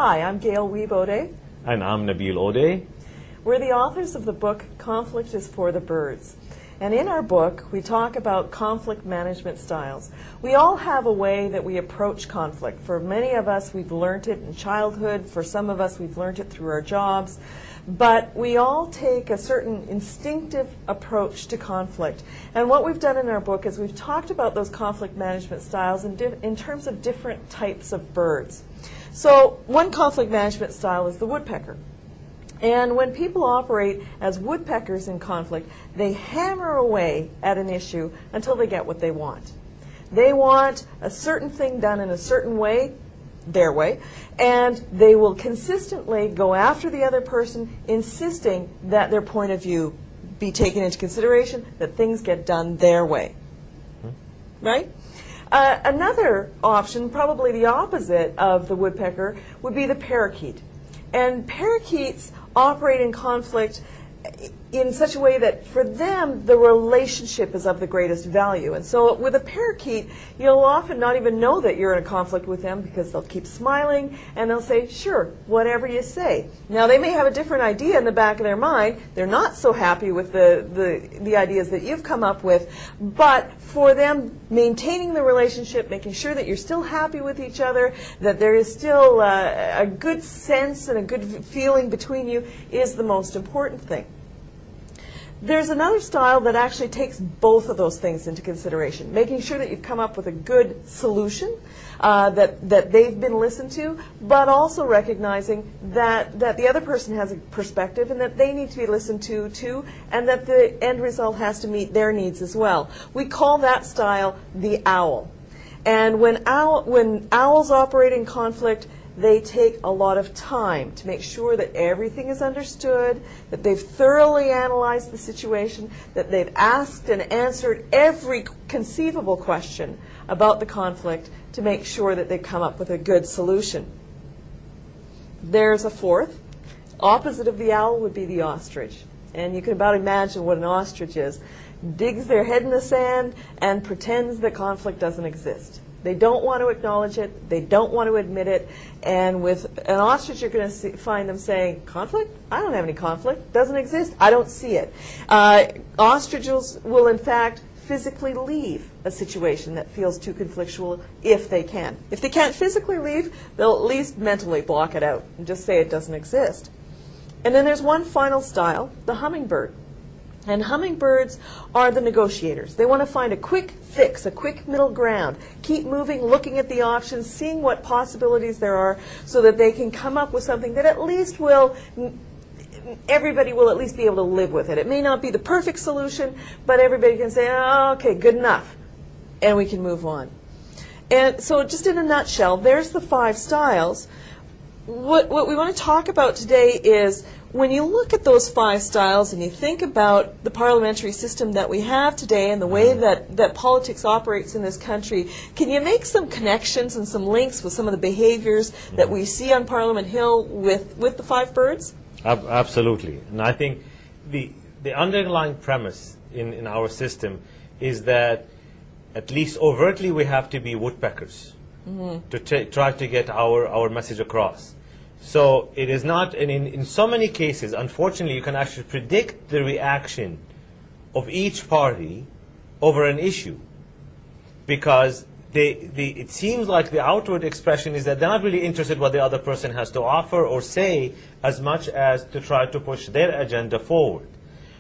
Hi, I'm Gayle Wiebe. And I'm Nabil Oudeh. We're the authors of the book, Conflict is for the Birds. And in our book, we talk about conflict management styles. We all have a way that we approach conflict. For many of us, we've learned it in childhood. For some of us, we've learned it through our jobs. But we all take a certain instinctive approach to conflict. And what we've done in our book is we've talked about those conflict management styles in terms of different types of birds. So one conflict management style is the woodpecker. And when people operate as woodpeckers in conflict, they hammer away at an issue until they get what they want. They want a certain thing done in a certain way, their way, and they will consistently go after the other person, insisting that their point of view be taken into consideration, that things get done their way. Right? Another option, probably the opposite of the woodpecker, would be the parakeet. And parakeets operate in conflict in such a way that for them the relationship is of the greatest value. And so with a parakeet, you'll often not even know that you're in a conflict with them because they'll keep smiling and they'll say, sure, whatever you say. Now they may have a different idea in the back of their mind. They're not so happy with the ideas that you've come up with, but for them, maintaining the relationship, making sure that you're still happy with each other, that there is still a good sense and a good feeling between you is the most important thing. There's another style that actually takes both of those things into consideration, making sure that you've come up with a good solution, that they've been listened to, but also recognizing that the other person has a perspective and that they need to be listened to too, and that the end result has to meet their needs as well. We call that style the owl. And when owls operate in conflict, they take a lot of time to make sure that everything is understood, that they've thoroughly analyzed the situation, that they've asked and answered every conceivable question about the conflict to make sure that they've come up with a good solution. There's a fourth. Opposite of the owl would be the ostrich. And you can about imagine what an ostrich is. Digs their head in the sand and pretends that conflict doesn't exist. They don't want to acknowledge it. They don't want to admit it. And with an ostrich, you're going to find them saying, conflict? I don't have any conflict. Doesn't exist. I don't see it. Ostriches will, in fact, physically leave a situation that feels too conflictual if they can. If they can't physically leave, they'll at least mentally block it out and just say it doesn't exist. And then there's one final style, the hummingbird. And hummingbirds are the negotiators. They want to find a quick fix, a quick middle ground, keep moving, looking at the options, seeing what possibilities there are so that they can come up with something that at least everybody will at least be able to live with it. It may not be the perfect solution, but everybody can say, oh, okay, good enough, and we can move on. And so just in a nutshell, there's the 5 styles. What we want to talk about today is when you look at those 5 styles and you think about the parliamentary system that we have today and the way that politics operates in this country, can you make some connections and some links with some of the behaviors that we see on Parliament Hill with the 5 birds? Absolutely. And I think the underlying premise in our system is that at least overtly we have to be woodpeckers to try to get our message across. So it is not, and in so many cases, unfortunately, you can actually predict the reaction of each party over an issue because it seems like the outward expression is that they're not really interested what the other person has to offer or say as much as to try to push their agenda forward.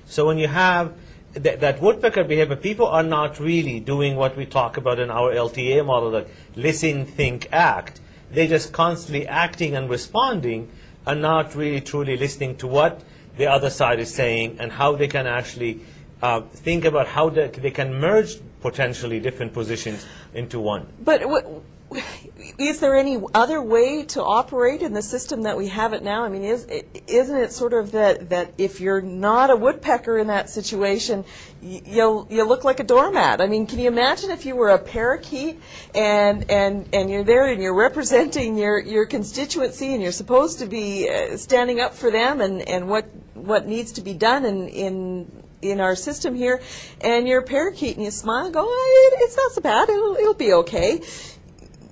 So when you have that woodpecker behavior, people are not really doing what we talk about in our LTA model, that listen, think, act. They're just constantly acting and responding and not really truly listening to what the other side is saying and how they can actually think about how they can merge potentially different positions into one. But is there any other way to operate in the system that we have it now? I mean, isn't it sort of that if you're not a woodpecker in that situation, you look like a doormat? I mean, can you imagine if you were a parakeet and you're there and you're representing your constituency and you're supposed to be standing up for them and what needs to be done in our system here, and you're a parakeet and you smile and go, oh, it's not so bad, it'll be okay.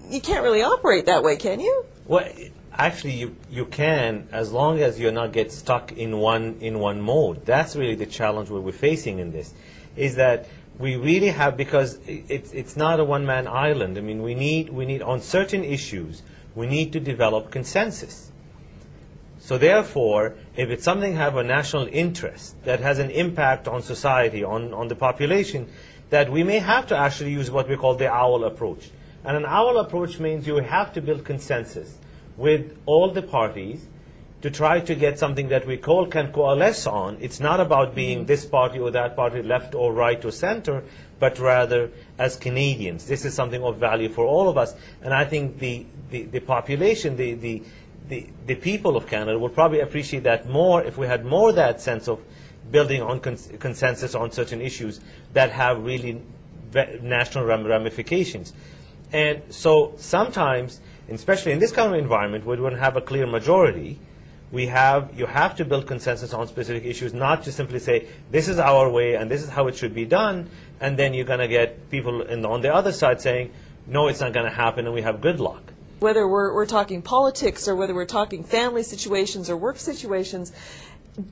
You can't really operate that way, can you? Well, Actually, you can, as long as you're not get stuck in one mode. That's really the challenge we're facing in this, is that we really have, because it's not a one-man island. I mean, we need on certain issues, we need to develop consensus. So therefore, if it's something have a national interest that has an impact on society, on the population, that we may have to actually use what we call the owl approach. And an owl approach means you have to build consensus with all the parties to try to get something that we can coalesce on. It's not about being this party or that party, left or right or center, but rather as Canadians. This is something of value for all of us. And I think the population, the people of Canada will probably appreciate that more if we had more that sense of building on consensus on certain issues that have really national ramifications. And so sometimes, especially in this kind of environment where we don't have a clear majority, you have to build consensus on specific issues, not just simply say, this is our way and this is how it should be done, and then you're going to get people on the other side saying, no, it's not going to happen, and we have good luck. Whether we're talking politics or whether we're talking family situations or work situations,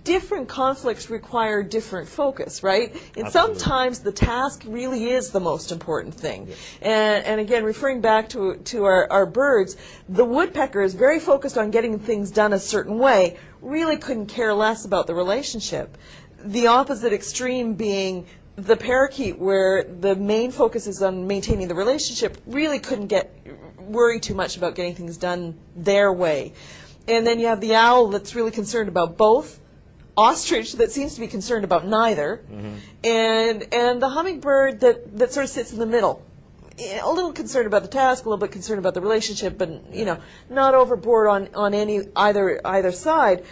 different conflicts require different focus, right? And sometimes the task really is the most important thing. Yes. And again, referring back to our birds, the woodpecker is very focused on getting things done a certain way, really couldn't care less about the relationship. The opposite extreme being the parakeet, where the main focus is on maintaining the relationship, really couldn't worry too much about getting things done their way. And then you have the owl that's really concerned about both, ostrich that seems to be concerned about neither, and the hummingbird that sort of sits in the middle, a little concerned about the task, a little bit concerned about the relationship, but not overboard on either side.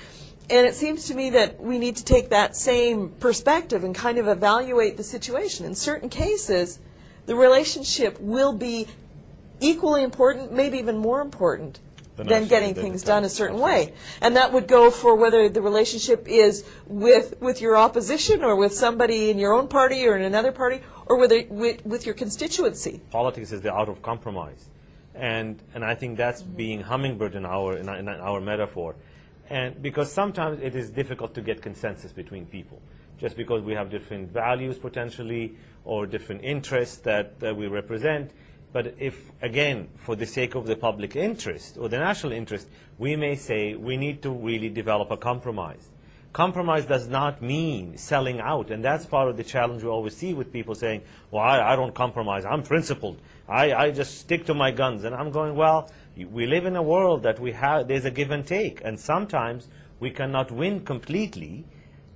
And it seems to me that we need to take that same perspective and kind of evaluate the situation. In certain cases, the relationship will be equally important, maybe even more important than getting things done a certain way. And that would go for whether the relationship is with your opposition or with somebody in your own party or in another party, or whether with your constituency. Politics is the art of compromise. And I think that's being hummingbird in our metaphor. And because sometimes it is difficult to get consensus between people, just because we have different values potentially or different interests that we represent. But if, again, for the sake of the public interest or the national interest, we may say we need to really develop a compromise. Compromise does not mean selling out, and that's part of the challenge we always see with people saying, well, I don't compromise, I'm principled, I just stick to my guns. And I'm going, well, we live in a world that there's a give and take, and sometimes we cannot win completely,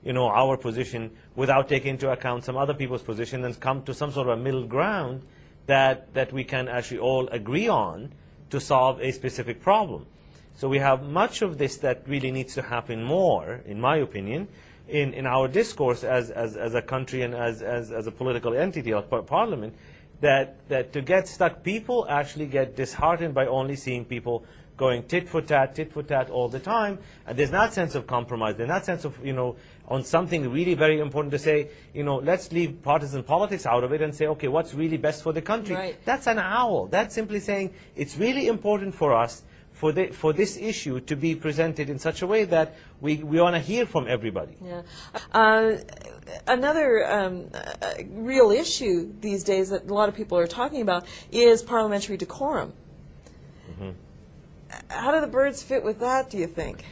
our position without taking into account some other people's position and come to some sort of a middle ground that we can actually all agree on to solve a specific problem. So we have much of this that really needs to happen more, in my opinion, in our discourse as a country and as a political entity or parliament, that to get stuck, people actually get disheartened by only seeing people going tit for tat all the time, and there's not sense of compromise, there's not sense of, on something really very important to say, let's leave partisan politics out of it and say, okay, what's really best for the country? Right. That's an owl. That's simply saying it's really important for us for this issue to be presented in such a way that we want to hear from everybody. Yeah. Another real issue these days that a lot of people are talking about is parliamentary decorum. How do the birds fit with that, do you think?